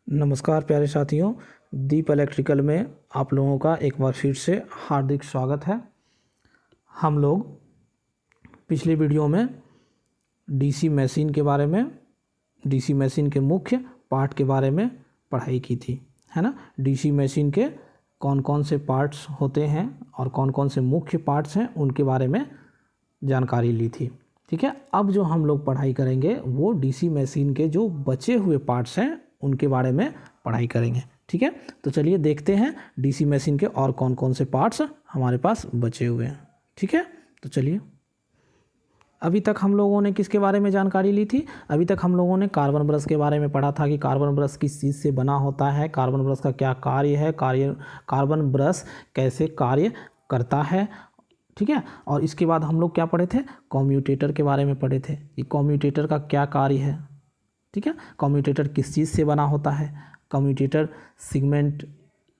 नमस्कार प्यारे साथियों, दीप इलेक्ट्रिकल में आप लोगों का एक बार फिर से हार्दिक स्वागत है। हम लोग पिछले वीडियो में डीसी मशीन के बारे में, डीसी मशीन के मुख्य पार्ट के बारे में पढ़ाई की थी, है ना। डीसी मशीन के कौन कौन से पार्ट्स होते हैं और कौन कौन से मुख्य पार्ट्स हैं उनके बारे में जानकारी ली थी। ठीक है, अब जो हम लोग पढ़ाई करेंगे वो डीसी मशीन के जो बचे हुए पार्ट्स हैं उनके बारे में पढ़ाई करेंगे। ठीक है, तो चलिए देखते हैं डीसी मशीन के और कौन कौन से पार्ट्स हमारे पास बचे हुए हैं। ठीक है, तो चलिए, अभी तक हम लोगों ने किसके बारे में जानकारी ली थी? अभी तक हम लोगों ने कार्बन ब्रश के बारे में पढ़ा था कि कार्बन ब्रश किस चीज़ से बना होता है, कार्बन ब्रश का क्या कार्य है, कार्बन ब्रश कैसे कार्य करता है। ठीक है, और इसके बाद हम लोग क्या पढ़े थे? कम्यूटेटर के बारे में पढ़े थे कि कम्यूटेटर का क्या कार्य है। ठीक है, कम्यूटेटर किस चीज़ से बना होता है, कम्यूटेटर सेगमेंट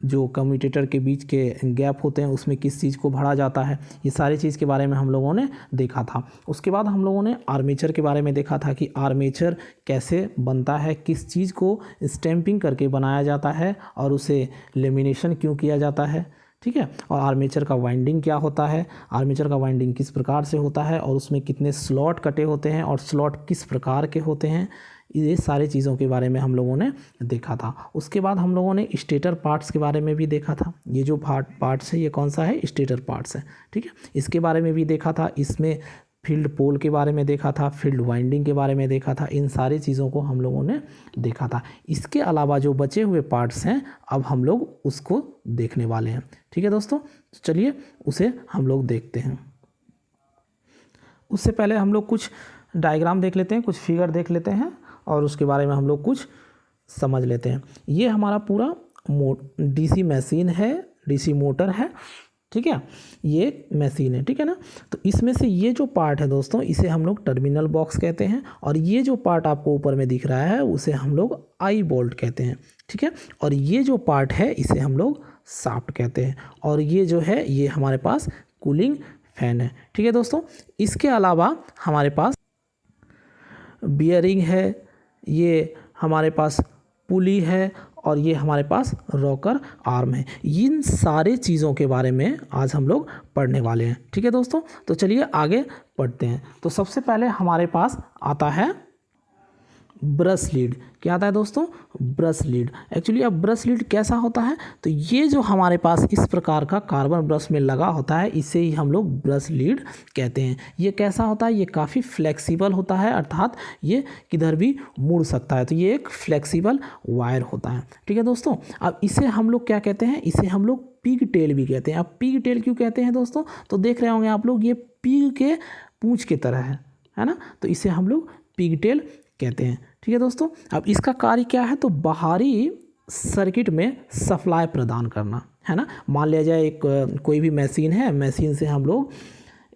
जो कम्यूटेटर के बीच के गैप होते हैं उसमें किस चीज़ को भरा जाता है, ये सारी चीज़ के बारे में हम लोगों ने देखा था। उसके बाद हम लोगों ने आर्मेचर के बारे में देखा था कि आर्मेचर कैसे बनता है, किस चीज़ को स्टैंपिंग करके बनाया जाता है और उसे लेमिनेशन क्यों किया जाता है। ठीक है, और आर्मेचर का वाइंडिंग क्या होता है, आर्मेचर का वाइंडिंग किस प्रकार से होता है और उसमें कितने स्लॉट कटे होते हैं और स्लॉट किस प्रकार के होते हैं, ये सारी चीज़ों के बारे में हम लोगों ने देखा था। उसके बाद हम लोगों ने स्टेटर पार्ट्स के बारे में भी देखा था। ये जो पार्ट्स है ये कौन सा है? स्टेटर पार्ट्स है। ठीक है, इसके बारे में भी देखा था। इसमें फील्ड पोल के बारे में देखा था, फील्ड वाइंडिंग के बारे में देखा था। इन सारी चीज़ों को हम लोगों ने देखा था। इसके अलावा जो बचे हुए पार्ट्स हैं अब हम लोग उसको देखने वाले हैं। ठीक है दोस्तों, तो चलिए उसे हम लोग देखते हैं। उससे पहले हम लोग कुछ डायग्राम देख लेते हैं, कुछ फिगर देख लेते हैं और उसके बारे में हम लोग कुछ समझ लेते हैं। ये हमारा पूरा डीसी मशीन है, डीसी मोटर है। ठीक है, ये मशीन है। ठीक है ना, तो इसमें से ये जो पार्ट है दोस्तों इसे हम लोग टर्मिनल बॉक्स कहते हैं और ये जो पार्ट आपको ऊपर में दिख रहा है उसे हम लोग आई बोल्ट कहते हैं। ठीक है, और ये जो पार्ट है इसे हम लोग शाफ्ट कहते हैं और ये जो है ये हमारे पास कूलिंग फैन है। ठीक है दोस्तों, इसके अलावा हमारे पास बियरिंग है, ये हमारे पास पुली है और ये हमारे पास रॉकर आर्म है। इन सारे चीज़ों के बारे में आज हम लोग पढ़ने वाले हैं। ठीक है दोस्तों, तो चलिए आगे पढ़ते हैं। तो सबसे पहले हमारे पास आता है ब्रश लीड। क्या आता है दोस्तों? Brush lead. एक्चुअली अब ब्रश लीड कैसा होता है, तो ये जो हमारे पास इस प्रकार का कार्बन ब्रश में लगा होता है इसे ही हम लोग ब्रश लीड कहते हैं। ये कैसा होता है? ये काफ़ी फ्लेक्सिबल होता है, अर्थात ये किधर भी मुड़ सकता है, तो ये एक फ्लेक्सिबल वायर होता है। ठीक है दोस्तों, अब इसे हम लोग क्या कहते हैं? इसे हम लोग पिग टेल भी कहते हैं। अब पिग टेल क्यों कहते हैं दोस्तों? तो देख रहे होंगे आप लोग ये पिग के पूंछ की तरह है ना, तो इसे हम लोग पिग टेल कहते हैं। ठीक है दोस्तों, अब इसका कार्य क्या है? तो बाहरी सर्किट में सप्लाई प्रदान करना, है ना। मान लिया जाए एक कोई भी मशीन है, मशीन से हम लोग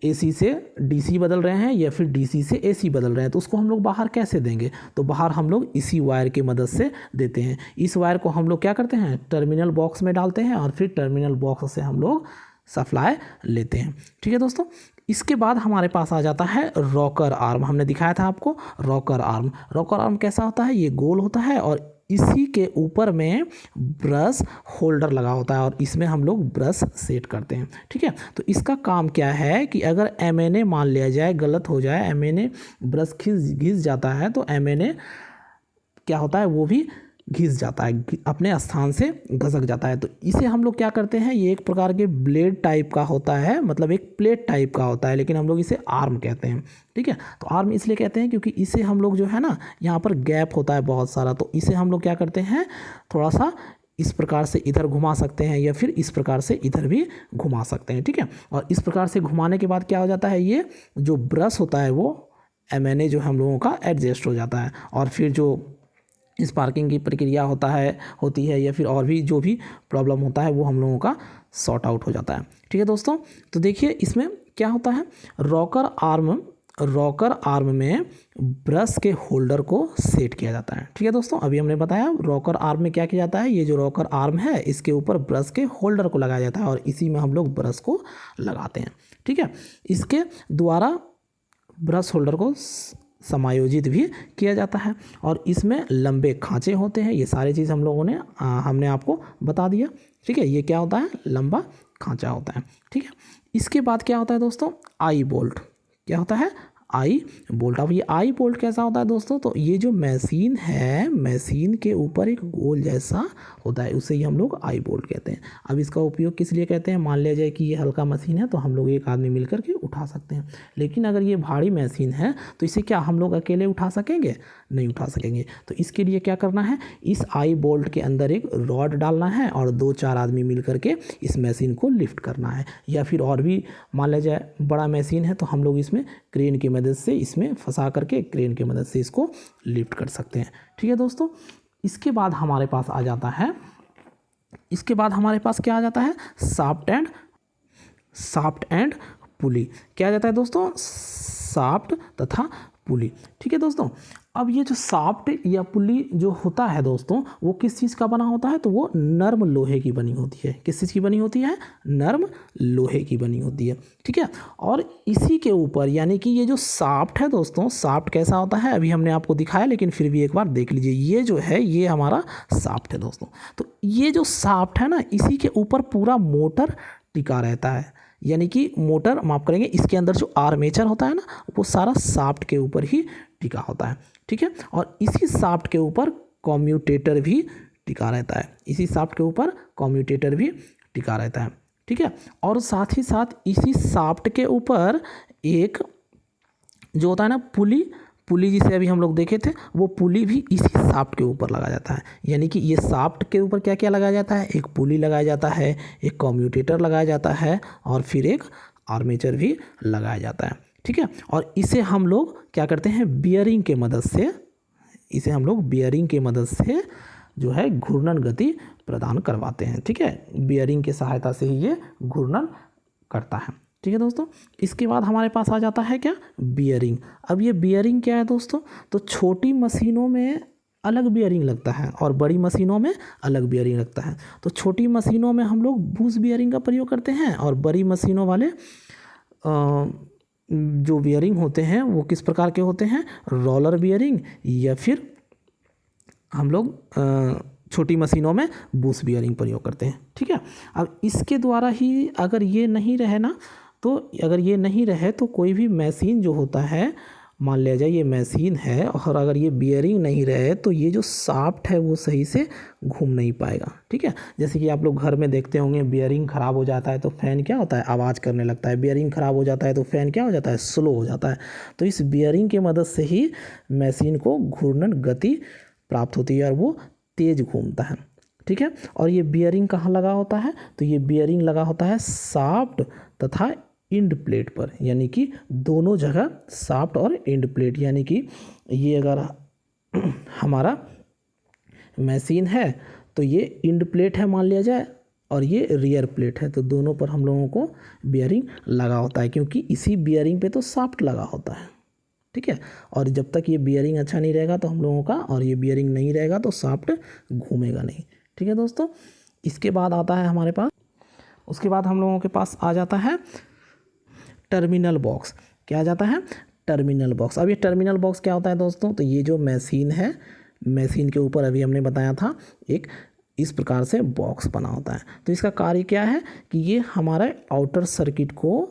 एसी से डीसी बदल रहे हैं या फिर डीसी से एसी बदल रहे हैं, तो उसको हम लोग बाहर कैसे देंगे? तो बाहर हम लोग इसी वायर की मदद से देते हैं। इस वायर को हम लोग क्या करते हैं? टर्मिनल बॉक्स में डालते हैं और फिर टर्मिनल बॉक्स से हम लोग सप्लाई लेते हैं। ठीक है दोस्तों, इसके बाद हमारे पास आ जाता है रॉकर आर्म। हमने दिखाया था आपको रॉकर आर्म। रॉकर आर्म कैसा होता है? ये गोल होता है और इसी के ऊपर में ब्रश होल्डर लगा होता है और इसमें हम लोग ब्रश सेट करते हैं। ठीक है, तो इसका काम क्या है कि अगर एमएनए मान लिया जाए गलत हो जाए, एमएनए ब्रश घिस जाता है तो एमएनए क्या होता है? वो भी घिस जाता है, अपने स्थान से घसक जाता है। तो इसे हम लोग क्या करते हैं? ये एक प्रकार के ब्लेड टाइप का होता है, मतलब एक प्लेट टाइप का होता है, लेकिन हम लोग इसे आर्म कहते हैं। ठीक है, तो आर्म इसलिए कहते हैं क्योंकि इसे हम लोग जो है ना, यहाँ पर गैप होता है बहुत सारा, तो इसे हम लोग क्या करते हैं? थोड़ा सा इस प्रकार से इधर घुमा सकते हैं या फिर इस प्रकार से इधर भी घुमा सकते हैं। ठीक है, और इस प्रकार से घुमाने के बाद क्या हो जाता है? ये जो ब्रश होता है वो एमएनए जो हम लोगों का एडजस्ट हो जाता है और फिर जो स्पार्किंग की प्रक्रिया होती है या फिर और भी जो भी प्रॉब्लम होता है वो हम लोगों का सॉर्ट आउट हो जाता है। ठीक है दोस्तों, तो देखिए इसमें क्या होता है? रॉकर आर्म में ब्रश के होल्डर को सेट किया जाता है। ठीक है दोस्तों, अभी हमने बताया रॉकर आर्म में क्या किया जाता है? ये जो रॉकर आर्म है इसके ऊपर ब्रश के होल्डर को लगाया जाता है और इसी में हम लोग ब्रश को लगाते हैं। ठीक है, इसके द्वारा ब्रश होल्डर को समायोजित भी किया जाता है। और इसमें लंबे खांचे होते हैं। ये सारी चीज़ हम लोगों ने हमने आपको बता दिया। ठीक है, ये क्या होता है, लंबा खांचा होता है। ठीक है, इसके बाद क्या होता है दोस्तों, आई बोल्ट। क्या होता है, आई बोल्ट। अब ये आई बोल्ट कैसा होता है दोस्तों, तो ये जो मशीन है, मशीन के ऊपर एक गोल जैसा होता है, उसे ही हम लोग आई बोल्ट कहते हैं। अब इसका उपयोग किस लिए कहते हैं, मान लिया जाए कि ये हल्का मशीन है तो हम लोग एक आदमी मिल कर के उठा सकते हैं। लेकिन अगर ये भारी मशीन है तो इसे क्या हम लोग अकेले उठा सकेंगे, नहीं उठा सकेंगे। तो इसके लिए क्या करना है, इस आई बोल्ट के अंदर एक रॉड डालना है और 2-4 आदमी मिल करके इस मशीन को लिफ्ट करना है। या फिर और भी मान लिया जाए बड़ा मशीन है तो हम लोग इसमें क्रेन की मदद से इसमें फंसा करके क्रेन की मदद से इसको लिफ्ट कर सकते हैं। ठीक है दोस्तों, इसके बाद हमारे पास आ जाता है, इसके बाद हमारे पास क्या आ जाता है, शाफ्ट एंड पुली। क्या आ जाता है दोस्तों, शाफ्ट तथा पुली। ठीक है दोस्तों, अब ये जो शाफ्ट या पुली जो होता है दोस्तों, वो किस चीज़ का बना होता है, तो वो नर्म लोहे की बनी होती है। किस चीज़ की बनी होती है, नर्म लोहे की बनी होती है। ठीक है, और इसी के ऊपर यानी कि ये जो शाफ्ट है दोस्तों, शाफ्ट कैसा होता है अभी हमने आपको दिखाया, लेकिन फिर भी एक बार देख लीजिए। ये जो है ये हमारा शाफ्ट है दोस्तों। तो ये जो शाफ्ट है ना, इसी के ऊपर पूरा मोटर टिका रहता है। यानी कि मोटर, माफ करेंगे, इसके अंदर जो आर्मेचर होता है ना, वो सारा शाफ्ट के ऊपर ही टिका होता है। ठीक है, और इसी शाफ्ट के ऊपर कम्यूटेटर भी टिका रहता है। इसी शाफ्ट के ऊपर कम्यूटेटर भी टिका रहता है। ठीक है, और साथ ही साथ इसी शाफ्ट के ऊपर एक जो होता है ना पुली जिसे अभी हम लोग देखे थे, वो पुली भी इसी शाफ्ट के ऊपर लगाया जाता है। यानी कि ये शाफ्ट के ऊपर क्या क्या लगाया जाता है, एक पुली लगाया जाता है, एक कम्यूटेटर लगाया जाता है और फिर एक आर्मेचर भी लगाया जाता है। ठीक है, और इसे हम लोग क्या करते हैं, बियरिंग के मदद से, इसे हम लोग बियरिंग के मदद से जो है घूर्णन गति प्रदान करवाते हैं। ठीक है, बियरिंग की सहायता से ही ये घूर्णन करता है। ठीक है दोस्तों, इसके बाद हमारे पास आ जाता है क्या, बियरिंग। अब ये बियरिंग क्या है दोस्तों, तो छोटी मशीनों में अलग बियरिंग लगता है और बड़ी मशीनों में अलग बियरिंग लगता है। तो छोटी मशीनों में हम लोग बूश बियरिंग का प्रयोग करते हैं और बड़ी मशीनों वाले जो बियरिंग होते हैं वो किस प्रकार के होते हैं, रोलर बियरिंग, या फिर हम लोग छोटी मशीनों में बूश बियरिंग प्रयोग करते हैं। ठीक है, अब इसके द्वारा ही अगर ये नहीं रहे ना, तो अगर ये नहीं रहे तो कोई भी मशीन जो होता है, मान लिया जाए ये मशीन है और अगर ये बियरिंग नहीं रहे तो ये जो शाफ्ट है वो सही से घूम नहीं पाएगा। ठीक है, जैसे कि आप लोग घर में देखते होंगे, बियरिंग ख़राब हो जाता है तो फ़ैन क्या होता है, आवाज़ करने लगता है। बियरिंग ख़राब हो जाता है तो फ़ैन क्या हो जाता है, स्लो हो जाता है। तो इस बियरिंग की मदद से ही मशीन को घूर्णन गति प्राप्त होती है और वो तेज़ घूमता है। ठीक है, और ये बियरिंग कहाँ लगा होता है, तो ये बियरिंग लगा होता है शाफ्ट तथा एंड प्लेट पर। यानी कि दोनों जगह शाफ्ट और एंड प्लेट, यानी कि ये अगर हमारा मशीन है तो ये एंड प्लेट है मान लिया जाए और ये रियर प्लेट है, तो दोनों पर हम लोगों को बियरिंग लगा होता है, क्योंकि इसी बियरिंग पे तो शाफ्ट लगा होता है। ठीक है, और जब तक ये बियरिंग अच्छा नहीं रहेगा तो हम लोगों का, और ये बियरिंग नहीं रहेगा तो शाफ्ट घूमेगा नहीं। ठीक है दोस्तों, इसके बाद आता है हमारे पास, उसके बाद हम लोगों के पास आ जाता है टर्मिनल बॉक्स। क्या आ जाता है, टर्मिनल बॉक्स। अब ये टर्मिनल बॉक्स क्या होता है दोस्तों, तो ये जो मशीन है, मशीन के ऊपर अभी हमने बताया था एक इस प्रकार से बॉक्स बना होता है। तो इसका कार्य क्या है कि ये हमारे आउटर सर्किट को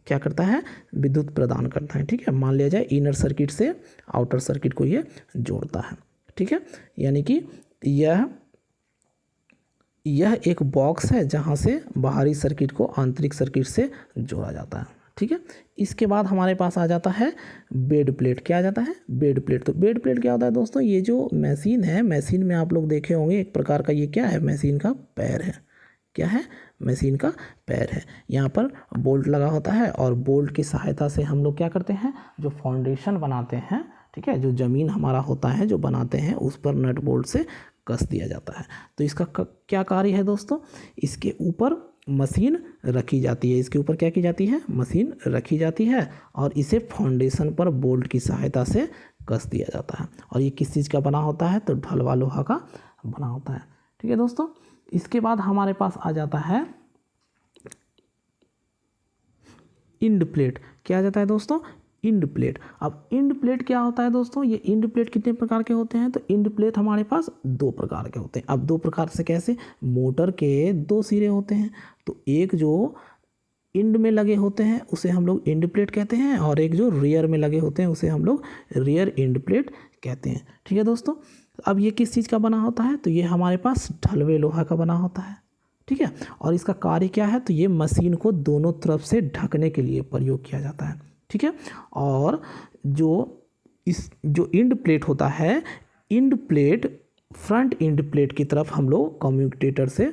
क्या करता है, विद्युत प्रदान करता है। ठीक है, मान लिया जाए इनर सर्किट से आउटर सर्किट को ये जोड़ता है। ठीक है, यानी कि यह एक बॉक्स है जहाँ से बाहरी सर्किट को आंतरिक सर्किट से जोड़ा जाता है। ठीक है, इसके बाद हमारे पास आ जाता है बेड प्लेट। क्या आ जाता है, बेड प्लेट। तो बेड प्लेट क्या होता है दोस्तों, ये जो मशीन है, मशीन में आप लोग देखे होंगे एक प्रकार का ये क्या है, मशीन का पैर है। क्या है, मशीन का पैर है। यहाँ पर बोल्ट लगा होता है और बोल्ट की सहायता से हम लोग क्या करते हैं, जो फाउंडेशन बनाते हैं, ठीक है, जो ज़मीन हमारा होता है जो बनाते हैं, उस पर नट बोल्ट से कस दिया जाता है। तो इसका क्या कार्य है दोस्तों, इसके ऊपर मशीन रखी जाती है, इसके ऊपर क्या की जाती है, मशीन रखी जाती है और इसे फाउंडेशन पर बोल्ट की सहायता से कस दिया जाता है। और ये किस चीज़ का बना होता है, तो ढलवा लोहा का बना होता है। ठीक है दोस्तों, इसके बाद हमारे पास आ जाता है एंड प्लेट। क्या आ जाता है दोस्तों, इंड प्लेट। अब इंड प्लेट क्या होता है दोस्तों, ये इंड प्लेट कितने प्रकार के होते हैं, तो इंड प्लेट हमारे पास 2 प्रकार के होते हैं। अब 2 प्रकार से कैसे, मोटर के 2 सिरे होते हैं, तो एक जो इंड में लगे होते हैं उसे हम लोग इंड प्लेट कहते हैं, और एक जो रियर में लगे होते हैं उसे हम लोग रियर इंड प्लेट कहते हैं। ठीक है दोस्तों, अब ये किस चीज़ का बना होता है, तो ये हमारे पास ढलवे लोहा का बना होता है। ठीक है, और इसका कार्य क्या है, तो ये मशीन को दोनों तरफ से ढकने के लिए प्रयोग किया जाता है। ठीक है, और जो इंड प्लेट होता है, end plate front end plate की तरफ हम लोग कम्यूटेटर से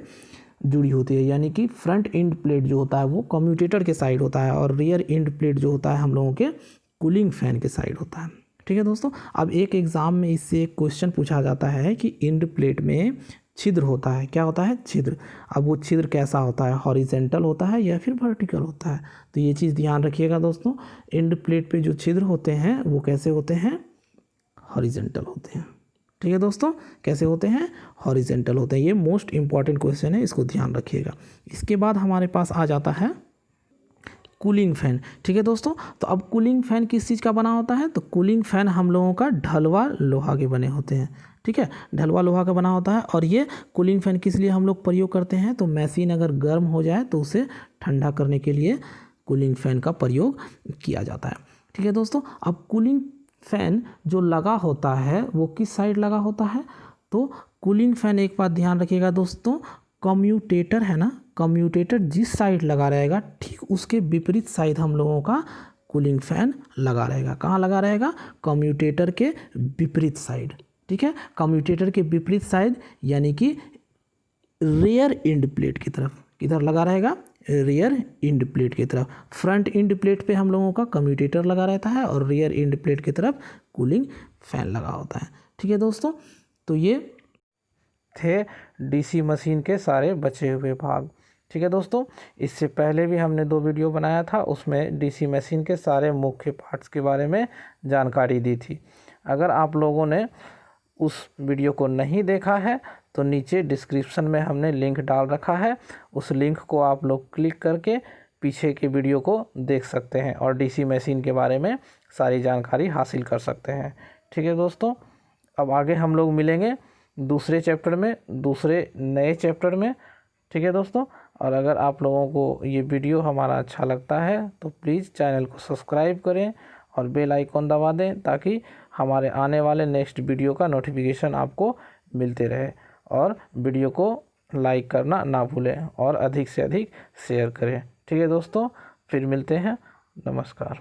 जुड़ी होती है, यानी कि फ्रंट इंड प्लेट जो होता है वो कम्यूटेटर के साइड होता है, और रियर इंड प्लेट जो होता है हम लोगों के कूलिंग फैन के साइड होता है। ठीक है दोस्तों, अब एक एग्ज़ाम में इससे एक क्वेश्चन पूछा जाता है कि इंड प्लेट में छिद्र होता है, क्या होता है, छिद्र। अब वो छिद्र कैसा होता है, हॉरिजेंटल होता है या फिर वर्टिकल होता है, तो ये चीज़ ध्यान रखिएगा दोस्तों। इंड प्लेट पे जो छिद्र होते हैं वो कैसे होते हैं, हॉरिजेंटल होते हैं। ठीक है दोस्तों, कैसे होते हैं, हॉरिजेंटल होते हैं। ये मोस्ट इंपॉर्टेंट क्वेश्चन है, इसको ध्यान रखिएगा। इसके बाद हमारे पास आ जाता है कूलिंग फैन। ठीक है दोस्तों, तो अब कूलिंग फैन किस चीज़ का बना होता है, तो कूलिंग फैन हम लोगों का ढलवा लोहा के बने होते हैं। ठीक है, ढलवा लोहा का बना होता है, और ये कूलिंग फैन किस लिए हम लोग प्रयोग करते हैं, तो मशीन अगर गर्म हो जाए तो उसे ठंडा करने के लिए कूलिंग फैन का प्रयोग किया जाता है। ठीक है दोस्तों, अब कूलिंग फैन जो लगा होता है वो किस साइड लगा होता है, तो कूलिंग फैन, एक बात ध्यान रखिएगा दोस्तों, कम्यूटेटर है ना, कम्यूटेटर जिस साइड लगा रहेगा ठीक उसके विपरीत साइड हम लोगों का कूलिंग फैन लगा रहेगा। कहाँ लगा रहेगा, कम्यूटेटर के विपरीत साइड। ठीक है, कम्यूटेटर के विपरीत साइड यानी कि रियर इंड प्लेट की तरफ, किधर लगा रहेगा, रियर इंड प्लेट की तरफ। फ्रंट इंड प्लेट पे हम लोगों का कम्यूटेटर लगा रहता है, और रियर इंड प्लेट की तरफ कूलिंग फैन लगा होता है। ठीक है दोस्तों, तो ये थे डीसी मशीन के सारे बचे हुए भाग। ठीक है दोस्तों, इससे पहले भी हमने 2 वीडियो बनाया था, उसमें डीसी मशीन के सारे मुख्य पार्ट्स के बारे में जानकारी दी थी। अगर आप लोगों ने उस वीडियो को नहीं देखा है तो नीचे डिस्क्रिप्शन में हमने लिंक डाल रखा है, उस लिंक को आप लोग क्लिक करके पीछे के वीडियो को देख सकते हैं और डीसी मशीन के बारे में सारी जानकारी हासिल कर सकते हैं। ठीक है दोस्तों, अब आगे हम लोग मिलेंगे दूसरे चैप्टर में, दूसरे नए चैप्टर में। ठीक है दोस्तों, और अगर आप लोगों को ये वीडियो हमारा अच्छा लगता है तो प्लीज़ चैनल को सब्सक्राइब करें और बेल आइकॉन दबा दें, ताकि हमारे आने वाले नेक्स्ट वीडियो का नोटिफिकेशन आपको मिलते रहे। और वीडियो को लाइक करना ना भूलें और अधिक से अधिक शेयर करें। ठीक है दोस्तों, फिर मिलते हैं, नमस्कार।